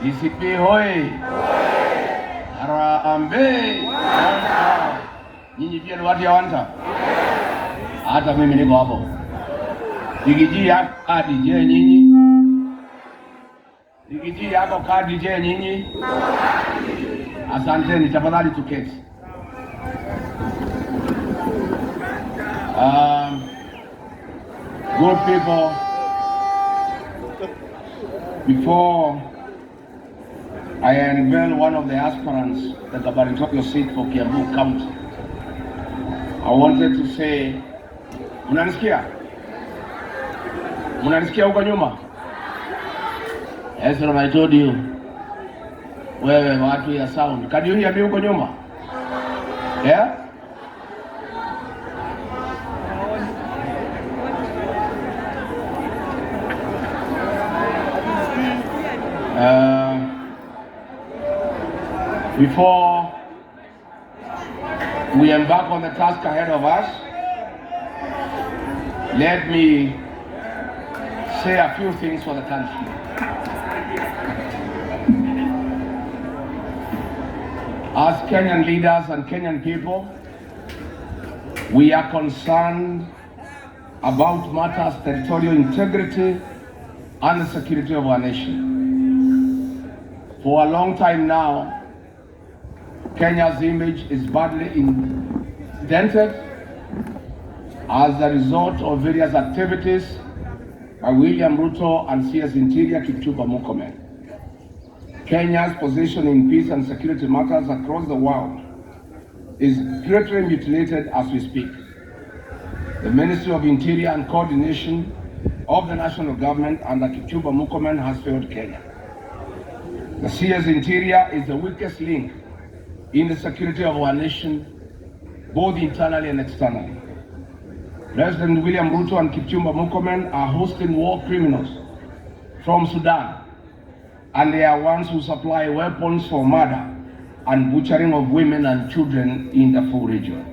DCP hoi! Harambee! Nyinyi pia ni watu ya Wanta? Hata mimi niko hapo. Digiji yako kadi je nyinyi? Digiji yako kadi je nyinyi? Asanteni, tafadhali tuketi. Good people, before I unveil one of the aspirants, the gubernatorial seat for Kiambu County, I wanted to say, unanisikia? Unanisikia huko nyuma? Yes, I told you. Wewe watu ya sound. Can you hear me huko nyuma? Yeah? Before we embark on the task ahead of us, let me say a few things for the country. As Kenyan leaders and Kenyan people, we are concerned about matters territorial integrity and the security of our nation. For a long time now, Kenya's image is badly dented as a result of various activities by William Ruto and CS Interior Kipchumba Murkomen. Kenya's position in peace and security matters across the world is greatly mutilated as we speak. The Ministry of Interior and Coordination of the national government under Kipchumba Murkomen has failed Kenya. The CS Interior is the weakest link in the security of our nation, both internally and externally. President William Ruto and Kipchumba Murkomen are hosting war criminals from Sudan, and they are ones who supply weapons for murder and butchering of women and children in the Darfur region.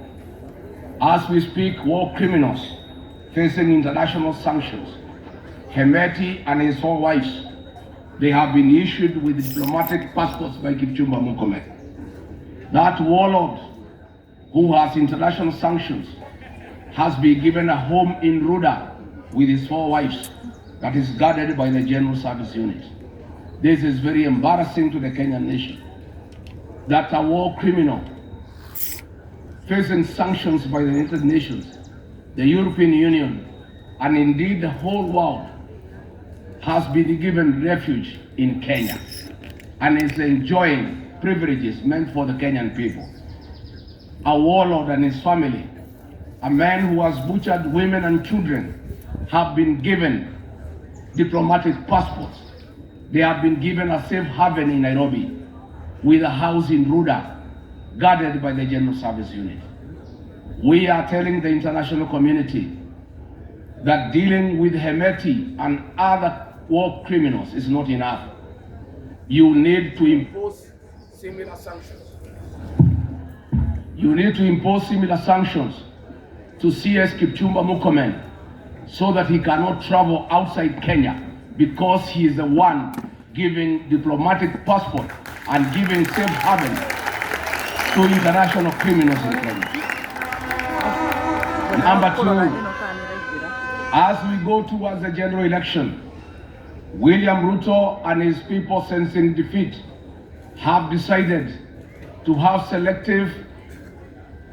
As we speak, war criminals facing international sanctions, Hemeti and his 4 wives, they have been issued with diplomatic passports by Kipchumba Murkomen. That warlord who has international sanctions has been given a home in Ruda with his 4 wives that is guarded by the General Service Unit. This is very embarrassing to the Kenyan nation, that a war criminal facing sanctions by the United Nations, the European Union, and indeed the whole world has been given refuge in Kenya and is enjoying privileges meant for the Kenyan people. A warlord and his family, a man who has butchered women and children, have been given diplomatic passports. They have been given a safe haven in Nairobi with a house in Ruda, guarded by the General Service Unit. We are telling the international community that dealing with Hemeti and other war criminals is not enough. You need to impose similar sanctions. You need to impose similar sanctions to CS Kipchumba Murkomen so that he cannot travel outside Kenya, because he is the one giving diplomatic passport and giving safe haven to international criminals in Kenya. Number 2, as we go towards the general election, William Ruto and his people, sensing defeat, have decided to have selective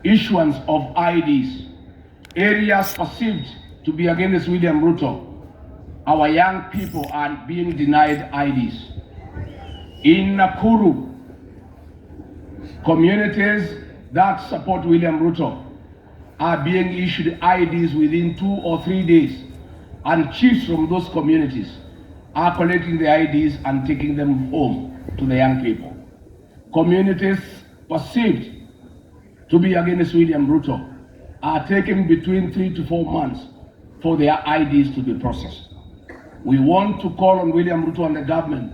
issuance of IDs. Areas perceived to be against William Ruto, our young people are being denied IDs. In Nakuru, communities that support William Ruto are being issued IDs within 2 or 3 days, and chiefs from those communities are collecting the IDs and taking them home to the young people. Communities perceived to be against William Ruto are taking between 3 to 4 months for their IDs to be processed. We want to call on William Ruto and the government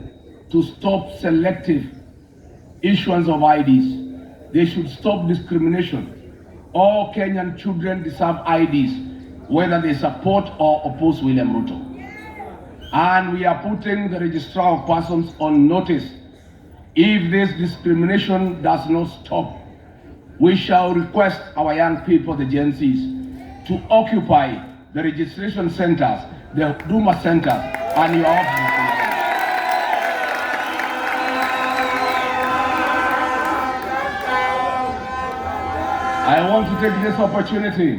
to stop selective issuance of IDs. They should stop discrimination. All Kenyan children deserve IDs, whether they support or oppose William Ruto. And we are putting the registrar of persons on notice. If this discrimination does not stop, we shall request our young people, the Gen Zs, to occupy the registration centers, the Huduma centers, and your offices. I want to take this opportunity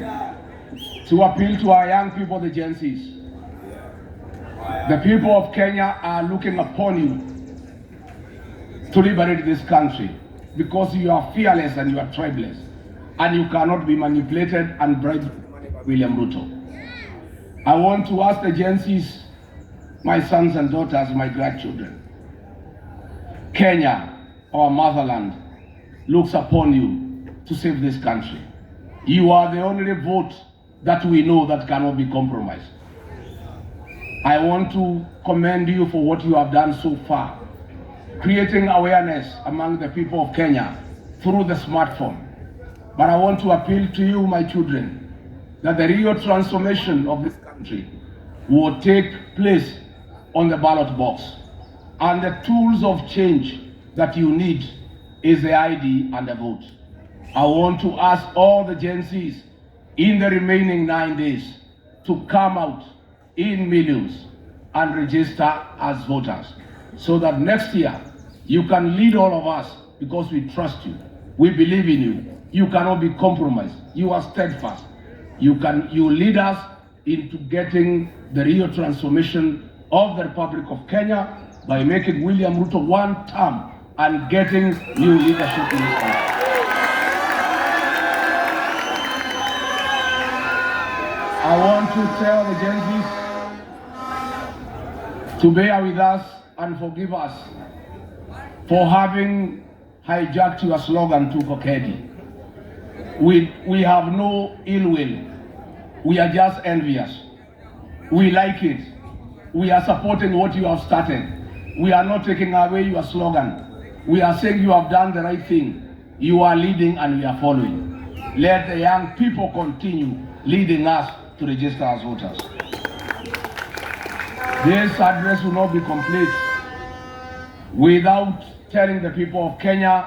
to appeal to our young people, the Gen Zs. The people of Kenya are looking upon you to liberate this country because you are fearless and you are tribeless and you cannot be manipulated and bribed by William Ruto. I want to ask the Gen Zs, my sons and daughters, my grandchildren, Kenya, our motherland, looks upon you to save this country. You are the only vote that we know that cannot be compromised. I want to commend you for what you have done so far, creating awareness among the people of Kenya through the smartphone. But I want to appeal to you, my children, that the real transformation of this country will take place on the ballot box. And the tools of change that you need is the ID and the vote. I want to ask all the Gen Zs in the remaining 9 days to come out in millions and register as voters so that next year you can lead all of us because we trust you. We believe in you. You cannot be compromised. You are steadfast. You lead us into getting the real transformation of the Republic of Kenya by making William Ruto one term and getting new leadership in this country. I want to tell the Gen Zs to bear with us and forgive us for having hijacked your slogan to Kokedi. We have no ill will. We are just envious. We like it. We are supporting what you have started. We are not taking away your slogan. We are saying you have done the right thing. You are leading and we are following. Let the young people continue leading us to register as voters. This address will not be complete without telling the people of Kenya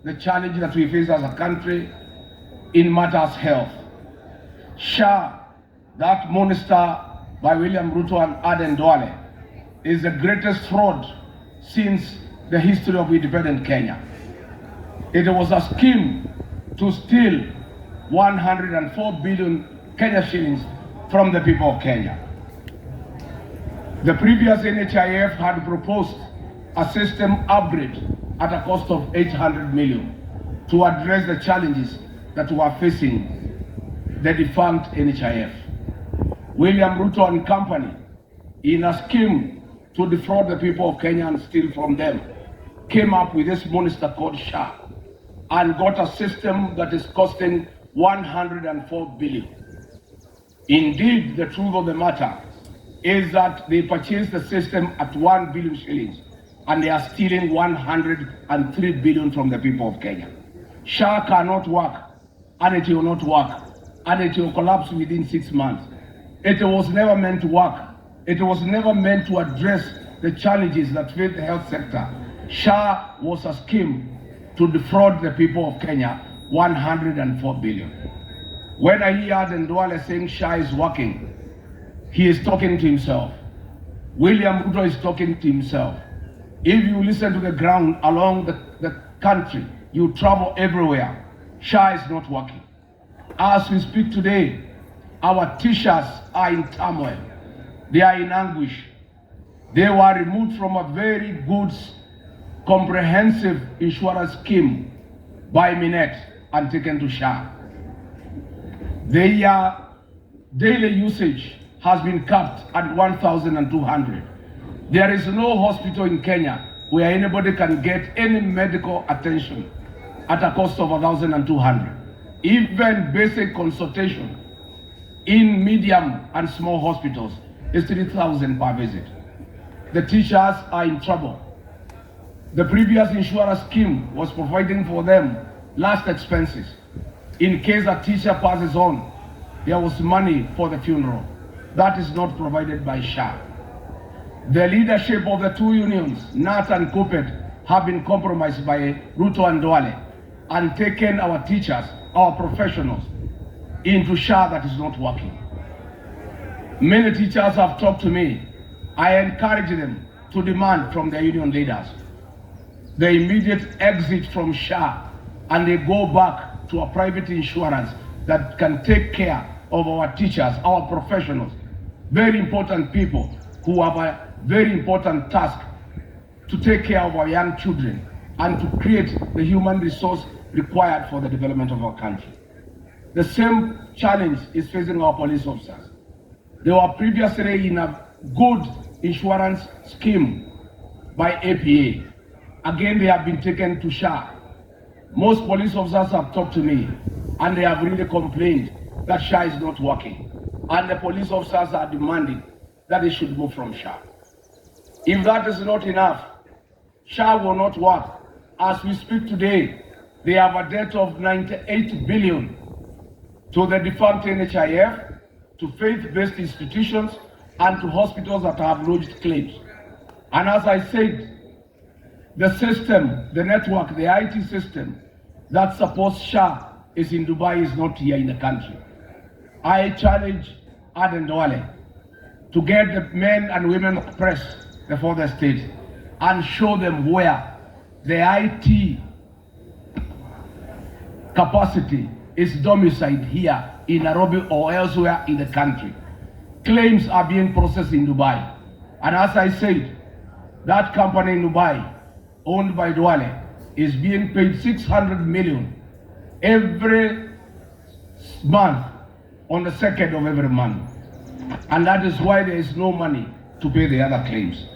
the challenge that we face as a country in matters health. SHA, that monster by William Ruto and Aden Duale, is the greatest fraud since the history of independent Kenya. It was a scheme to steal 104 billion Kenya shillings from the people of Kenya. The previous NHIF had proposed a system upgrade at a cost of 800 million to address the challenges that were facing the defunct NHIF. William Ruto and company, in a scheme to defraud the people of Kenya and steal from them, came up with this monster called SHA and got a system that is costing 104 billion. Indeed, the truth of the matter is that they purchased the system at 1 billion shillings and they are stealing 103 billion from the people of Kenya. SHA cannot work and it will not work and it will collapse within 6 months. It was never meant to work. It was never meant to address the challenges that face the health sector. SHA was a scheme to defraud the people of Kenya 104 billion. When I hear Aden Duale saying SHA is working, he is talking to himself. William Ruto is talking to himself. If you listen to the ground along the country, you travel everywhere, SHA is not working. As we speak today, our teachers are in turmoil. They are in anguish. They were removed from a very good, comprehensive insurance scheme by Minet and taken to SHA. Their daily usage has been capped at 1,200. There is no hospital in Kenya where anybody can get any medical attention at a cost of 1,200. Even basic consultation in medium and small hospitals is 3,000 per visit. The teachers are in trouble. The previous insurance scheme was providing for them last expenses. In case a teacher passes on, there was money for the funeral. That is not provided by SHA. The leadership of the two unions, NAT and KUPPET, have been compromised by Ruto and Duale and taken our teachers, our professionals, into SHA that is not working. Many teachers have talked to me. I encourage them to demand from their union leaders the immediate exit from SHA and they go back to a private insurance that can take care of our teachers, our professionals, very important people who have a very important task to take care of our young children and to create the human resource required for the development of our country. The same challenge is facing our police officers. They were previously in a good insurance scheme by APA. Again, they have been taken to SHA. Most police officers have talked to me and they have really complained that SHA is not working. And the police officers are demanding that they should move from SHA. If that is not enough, SHA will not work. As we speak today, they have a debt of 98 billion to the defunct NHIF, to faith-based institutions, and to hospitals that have lodged claims. And as I said, the system, the network, the IT system that supports SHA is in Dubai, is not here in the country. I challenge Aden Duale to get the men and women of press before the state and show them where the IT capacity is domiciled here in Nairobi or elsewhere in the country. Claims are being processed in Dubai. And as I said, that company in Dubai, owned by Duale, is being paid 600 million every month on the 2nd of every month. And that is why there is no money to pay the other claims.